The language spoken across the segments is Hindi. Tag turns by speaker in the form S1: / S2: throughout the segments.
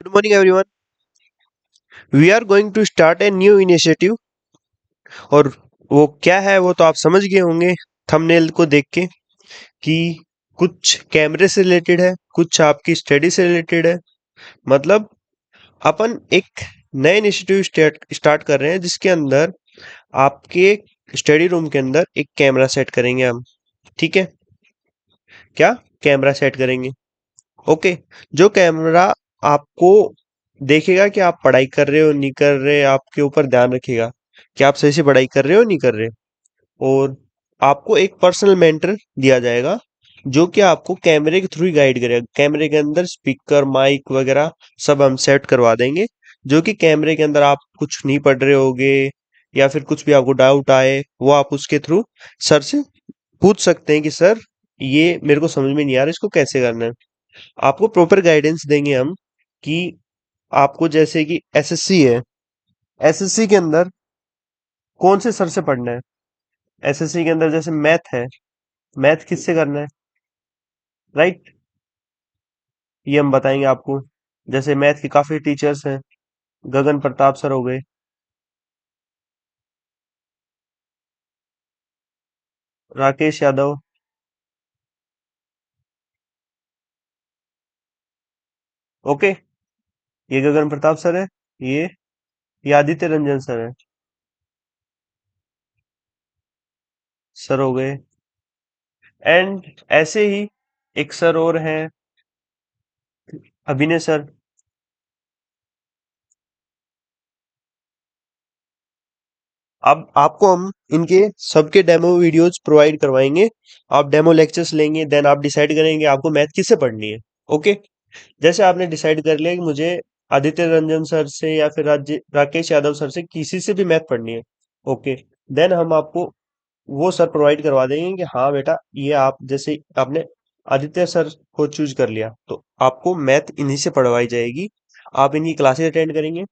S1: Good morning, everyone. We are going to start a new initiative और वो क्या है वो तो आप समझ गए होंगे थंबनेल को देख के कि कुछ कैमरे से रिलेटेड है, कुछ आपकी स्टडी से रिलेटेड है। मतलब अपन एक नए इनिशिएटिव स्टार्ट कर रहे हैं जिसके अंदर आपके स्टडी रूम के अंदर एक कैमरा सेट करेंगे हम। ठीक है, क्या कैमरा सेट करेंगे? ओके। जो कैमरा आपको देखेगा कि आप पढ़ाई कर रहे हो नहीं कर रहे, आपके ऊपर ध्यान रखेगा कि आप सही से पढ़ाई कर रहे हो नहीं कर रहे। और आपको एक पर्सनल मेंटर दिया जाएगा जो कि आपको कैमरे के थ्रू ही गाइड करेगा। कैमरे के अंदर स्पीकर माइक वगैरह सब हम सेट करवा देंगे, जो कि कैमरे के अंदर आप कुछ नहीं पढ़ रहे होगे या फिर कुछ भी आपको डाउट आए वो आप उसके थ्रू सर से पूछ सकते हैं कि सर ये मेरे को समझ में नहीं आ रहा, इसको कैसे करना है। आपको प्रॉपर गाइडेंस देंगे हम कि आपको जैसे कि एसएससी है, एसएससी के अंदर कौन से सर से पढ़ना है। एसएससी के अंदर जैसे मैथ है, मैथ किससे करना है, राइट? ये हम बताएंगे आपको। जैसे मैथ के काफी टीचर्स हैं, गगन प्रताप सर हो गए, राकेश यादव। ओके, ये गगन प्रताप सर है। ये ये आदित्य रंजन सर है, सर हो गए। एंड ऐसे ही एक सर और हैं, अभिनय सर। अब आपको हम इनके सबके डेमो वीडियोस प्रोवाइड करवाएंगे। आप डेमो लेक्चर्स लेंगे, देन आप डिसाइड करेंगे आपको मैथ किससे पढ़नी है। ओके। जैसे आपने डिसाइड कर लिया कि मुझे आदित्य रंजन सर से या फिर राकेश यादव सर से किसी से भी मैथ पढ़नी है। ओके। देन हम आपको वो सर प्रोवाइड करवा देंगे कि हाँ बेटा, ये आप जैसे आपने आदित्य सर को चूज कर लिया तो आपको मैथ इन्हीं से पढ़वाई जाएगी। आप इनकी क्लासेस अटेंड करेंगे।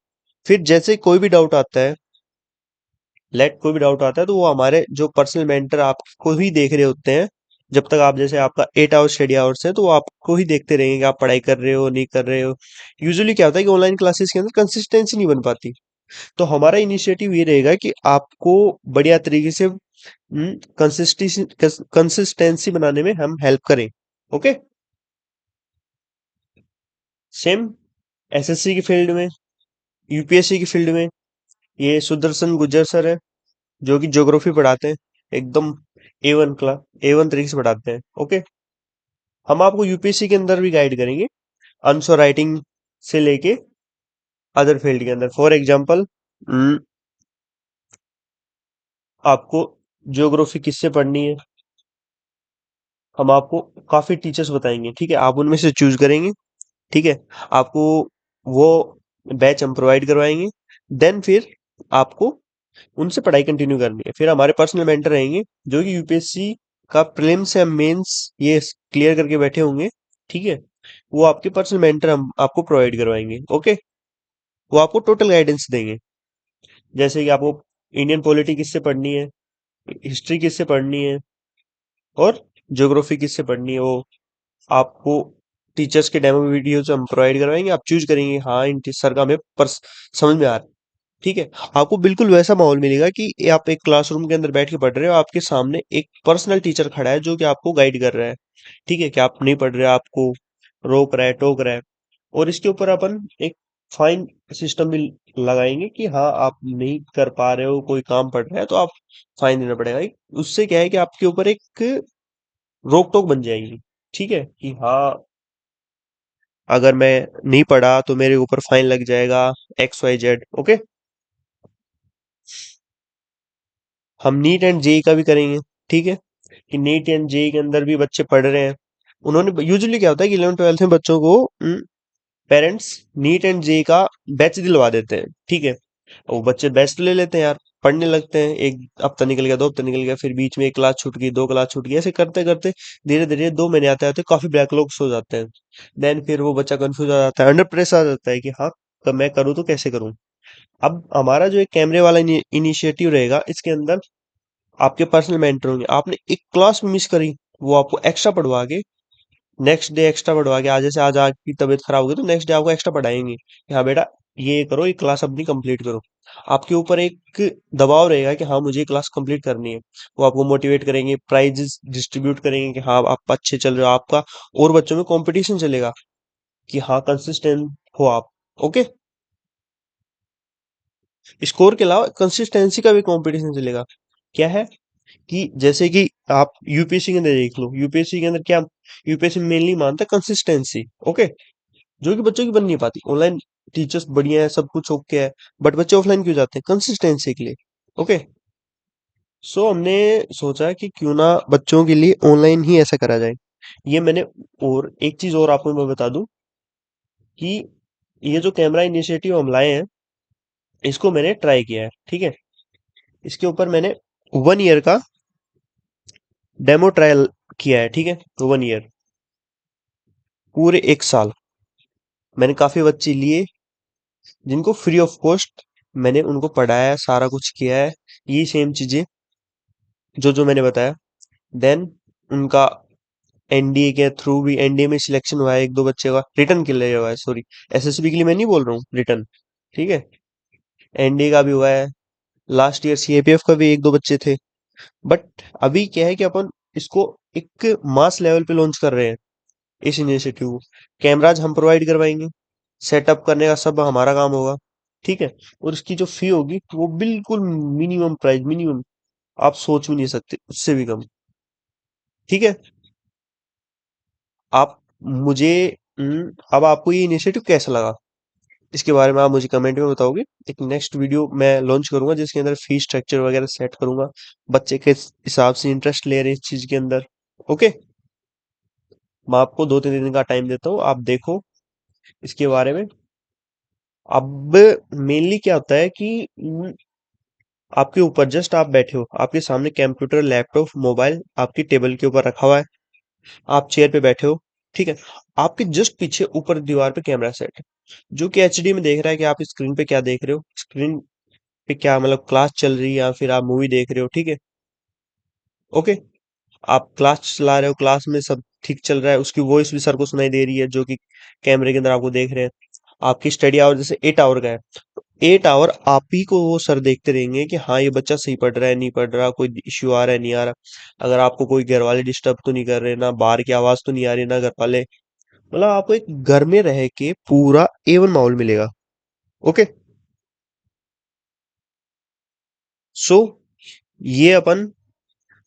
S1: फिर जैसे कोई भी डाउट आता है, कोई भी डाउट आता है तो वो हमारे जो पर्सनल मेंटर आपको ही देख रहे होते हैं। जब तक आप जैसे आपका 8 आवर स्टडी आवर्स है तो वो आपको ही देखते रहेंगे कि आप पढ़ाई कर रहे हो नहीं कर रहे हो। यूजुअली क्या होता है कि ऑनलाइन क्लासेस के अंदर कंसिस्टेंसी नहीं बन पाती। तो हमारा इनिशिएटिव ये रहेगा कि आपको बढ़िया तरीके से कंसिस्टेंसी कंसिस्टेंसी बनाने में हम हेल्प करें। ओके। सेम एसएससी की फील्ड में, यूपीएससी की फील्ड में ये सुदर्शन गुज्जर सर है, जो कि ज्योग्राफी पढ़ाते हैं। एकदम ए वन तरीके से पढ़ाते हैं। ओके। हम आपको यूपीएससी के अंदर भी गाइड करेंगे, आंसर राइटिंग से लेके अदर फील्ड के अंदर। फॉर एग्जांपल, आपको ज्योग्राफी किससे पढ़नी है, हम आपको काफी टीचर्स बताएंगे। ठीक है, आप उनमें से चूज करेंगे। ठीक है, आपको वो बैच हम प्रोवाइड करवाएंगे। देन फिर आपको उनसे पढ़ाई कंटिन्यू करनी है। फिर हमारे पर्सनल मेंटर रहेंगे जो कि यूपीएससी का प्रीलिम्स या मेंस ये क्लियर करके बैठे होंगे। ठीक है, वो आपके पर्सनल मेंटर हम आपको प्रोवाइड करवाएंगे। ओके। वो आपको टोटल गाइडेंस देंगे, जैसे कि आपको इंडियन पॉलिटी किससे पढ़नी है, हिस्ट्री किससे पढ़नी है और ज्योग्राफी किससे पढ़नी है। वो आपको टीचर्स के डेमो वीडियोस हम प्रोवाइड करवाएंगे। आप चूज करेंगे हाँ इन सर का हमें समझ में आ रहा है। ठीक है, आपको बिल्कुल वैसा माहौल मिलेगा कि ये आप एक क्लासरूम के अंदर बैठ के पढ़ रहे हो, आपके सामने एक पर्सनल टीचर खड़ा है जो कि आपको गाइड कर रहा है। ठीक है, कि आप नहीं पढ़ रहे, आपको रोक रहा है टोक रहा है। और इसके ऊपर अपन एक फाइन सिस्टम भी लगाएंगे कि हाँ आप नहीं कर पा रहे हो, कोई काम पड़ रहा है तो आप फाइन देना पड़ेगा। उससे क्या है कि आपके ऊपर एक रोक टोक बन जाएगी। ठीक है, कि हाँ अगर मैं नहीं पढ़ा तो मेरे ऊपर फाइन लग जाएगा, XYZ। ओके। हम नीट एंड जेई का भी करेंगे। ठीक है, कि नीट एंड जेई के अंदर भी बच्चे पढ़ रहे हैं। उन्होंने यूजुअली क्या होता है कि 11th 12th में बच्चों को पेरेंट्स नीट एंड जेई का बैच दिलवा देते हैं। ठीक है, वो बच्चे बैच तो ले लेते हैं यार, पढ़ने लगते हैं। एक हफ्ता निकल गया, 2 हफ्ता निकल गया, फिर बीच में एक क्लास छूट गई, 2 क्लास छूट गई, ऐसे करते करते धीरे धीरे 2 महीने आते आते काफी बैकलॉग्स हो जाते हैं। देन फिर वो बच्चा कंफ्यूज हो जाता है, अंडर प्रेशर आ जाता है कि हाँ कब मैं करूँ तो कैसे करूँ। अब हमारा जो एक कैमरे वाला इनिशिएटिव रहेगा इसके अंदर आपके पर्सनल मेंटर होंगे। आपने एक क्लास भी मिस करी, वो आपको एक्स्ट्रा पढ़वा के नेक्स्ट डे एक्स्ट्रा पढ़वा के, आज जैसे आज आपकी तबीयत खराब हो गई तो नेक्स्ट डे आपको एक्स्ट्रा पढ़ाएंगे कि हाँ बेटा ये करो, ये क्लास अपनी कंप्लीट करो। आपके ऊपर एक दबाव रहेगा कि हाँ मुझे ये क्लास कंप्लीट करनी है। वो आपको मोटिवेट करेंगे, प्राइजेस डिस्ट्रीब्यूट करेंगे कि हाँ आप अच्छे चल रहे हो, आपका और बच्चों में कंपटीशन चलेगा कि हाँ कंसिस्टेंट हो आप। ओके, स्कोर के अलावा कंसिस्टेंसी का भी कंपटीशन चलेगा। क्या है कि जैसे कि आप यूपीएससी के अंदर देख लो, यूपीएससी के अंदर क्या, यूपीएससी मेनली मानता है कंसिस्टेंसी। ओके, जो कि बच्चों की बन नहीं पाती। ऑनलाइन टीचर्स बढ़िया है, सब कुछ ओके है, बट बच्चे ऑफलाइन क्यों जाते हैं? कंसिस्टेंसी के लिए। ओके, सो हमने सोचा कि क्यों ना बच्चों के लिए ऑनलाइन ही ऐसा करा जाए। ये मैंने, और एक चीज और आपको मैं बता दूं कि ये जो कैमरा इनिशिएटिव हम लाए हैं, इसको मैंने ट्राई किया है। ठीक है, इसके ऊपर मैंने 1 ईयर का डेमो ट्रायल किया है। ठीक है, 1 ईयर, पूरे 1 साल मैंने काफी बच्चे लिए जिनको फ्री ऑफ कॉस्ट मैंने उनको पढ़ाया है, सारा कुछ किया है, ये सेम चीजें जो जो मैंने बताया। देन उनका एनडीए के थ्रू भी, एनडीए में सिलेक्शन हुआ है, एक दो बच्चे का रिटर्न के लिए हुआ है, सॉरी एसएसबी के लिए मैं नहीं बोल रहा हूँ, रिटर्न। ठीक है, एनडीए का भी हुआ है, लास्ट ईयर सीएपीएफ का भी एक दो बच्चे थे। बट अभी क्या है कि अपन इसको एक मास लेवल पे लॉन्च कर रहे हैं, इस इनिशिएटिव को। कैमराज हम प्रोवाइड करवाएंगे, सेटअप करने का सब हमारा काम होगा। ठीक है, और इसकी जो फी होगी वो बिल्कुल मिनिमम प्राइस, मिनिमम, आप सोच भी नहीं सकते उससे भी कम। ठीक है, आप मुझे अब आपको ये इनिशिएटिव कैसा लगा, इसके बारे में आप मुझे कमेंट में बताओगे। एक नेक्स्ट वीडियो मैं लॉन्च करूंगा जिसके अंदर फी स्ट्रक्चर वगैरह सेट करूंगा, बच्चे के हिसाब से इंटरेस्ट ले रहे हैं इस चीज के अंदर। ओके, मैं आपको 2-3 दिन का टाइम देता हूँ, आप देखो इसके बारे में। अब मेनली क्या होता है कि आपके ऊपर जस्ट आप बैठे हो, आपके सामने कंप्यूटर, लैपटॉप, मोबाइल आपकी टेबल के ऊपर रखा हुआ है, आप चेयर पे बैठे हो। ठीक है, आपके जस्ट पीछे ऊपर दीवार पे कैमरा सेट है, जो कि एचडी में देख रहा है कि आप स्क्रीन पे क्या देख रहे हो, स्क्रीन पे क्या मतलब क्लास चल रही है या फिर आप मूवी देख रहे हो। ठीक है, ओके, आप क्लास चला रहे हो, क्लास में सब ठीक चल रहा है, उसकी वॉइस भी सर को सुनाई दे रही है जो कि कैमरे के अंदर आपको देख रहे हैं। आपकी स्टडी आवर जैसे 8 आवर का है, 8 आवर आप ही को वो सर देखते रहेंगे कि हाँ ये बच्चा सही पढ़ रहा है, नहीं पढ़ रहा, कोई इश्यू आ रहा है, नहीं आ रहा, अगर आपको कोई घर वाले डिस्टर्ब तो नहीं कर रहे, ना बाहर की आवाज तो नहीं आ रही, ना घर वाले, मतलब आपको एक घर में रह के पूरा एवन माहौल मिलेगा। ओके, सो ये अपन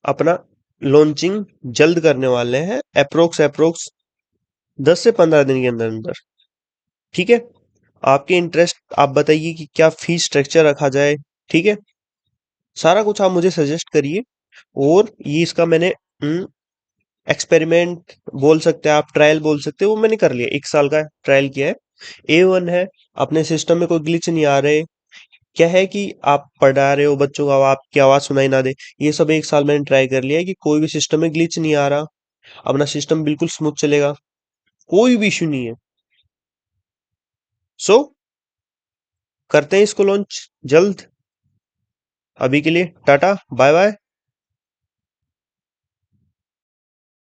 S1: अपना लॉन्चिंग जल्द करने वाले हैं, अप्रोक्स अप्रोक्स 10 से 15 दिन के अंदर अंदर। ठीक है, आपके इंटरेस्ट आप बताइए कि क्या फीस स्ट्रक्चर रखा जाए। ठीक है, सारा कुछ आप मुझे सजेस्ट करिए। और ये इसका मैंने एक्सपेरिमेंट बोल सकते हैं आप, ट्रायल बोल सकते हैं, वो मैंने कर लिया, 1 साल का ट्रायल किया है। A1 है, अपने सिस्टम में कोई ग्लिच नहीं आ रहे। क्या है कि आप पढ़ा रहे हो बच्चों को, अब आपकी आवाज सुनाई ना दे, ये सब 1 साल मैंने ट्राई कर लिया है कि कोई भी सिस्टम में ग्लिच नहीं आ रहा, अपना सिस्टम बिल्कुल स्मूथ चलेगा, कोई भी इश्यू नहीं है। सो करते हैं इसको लॉन्च जल्द। अभी के लिए टाटा बाय बाय।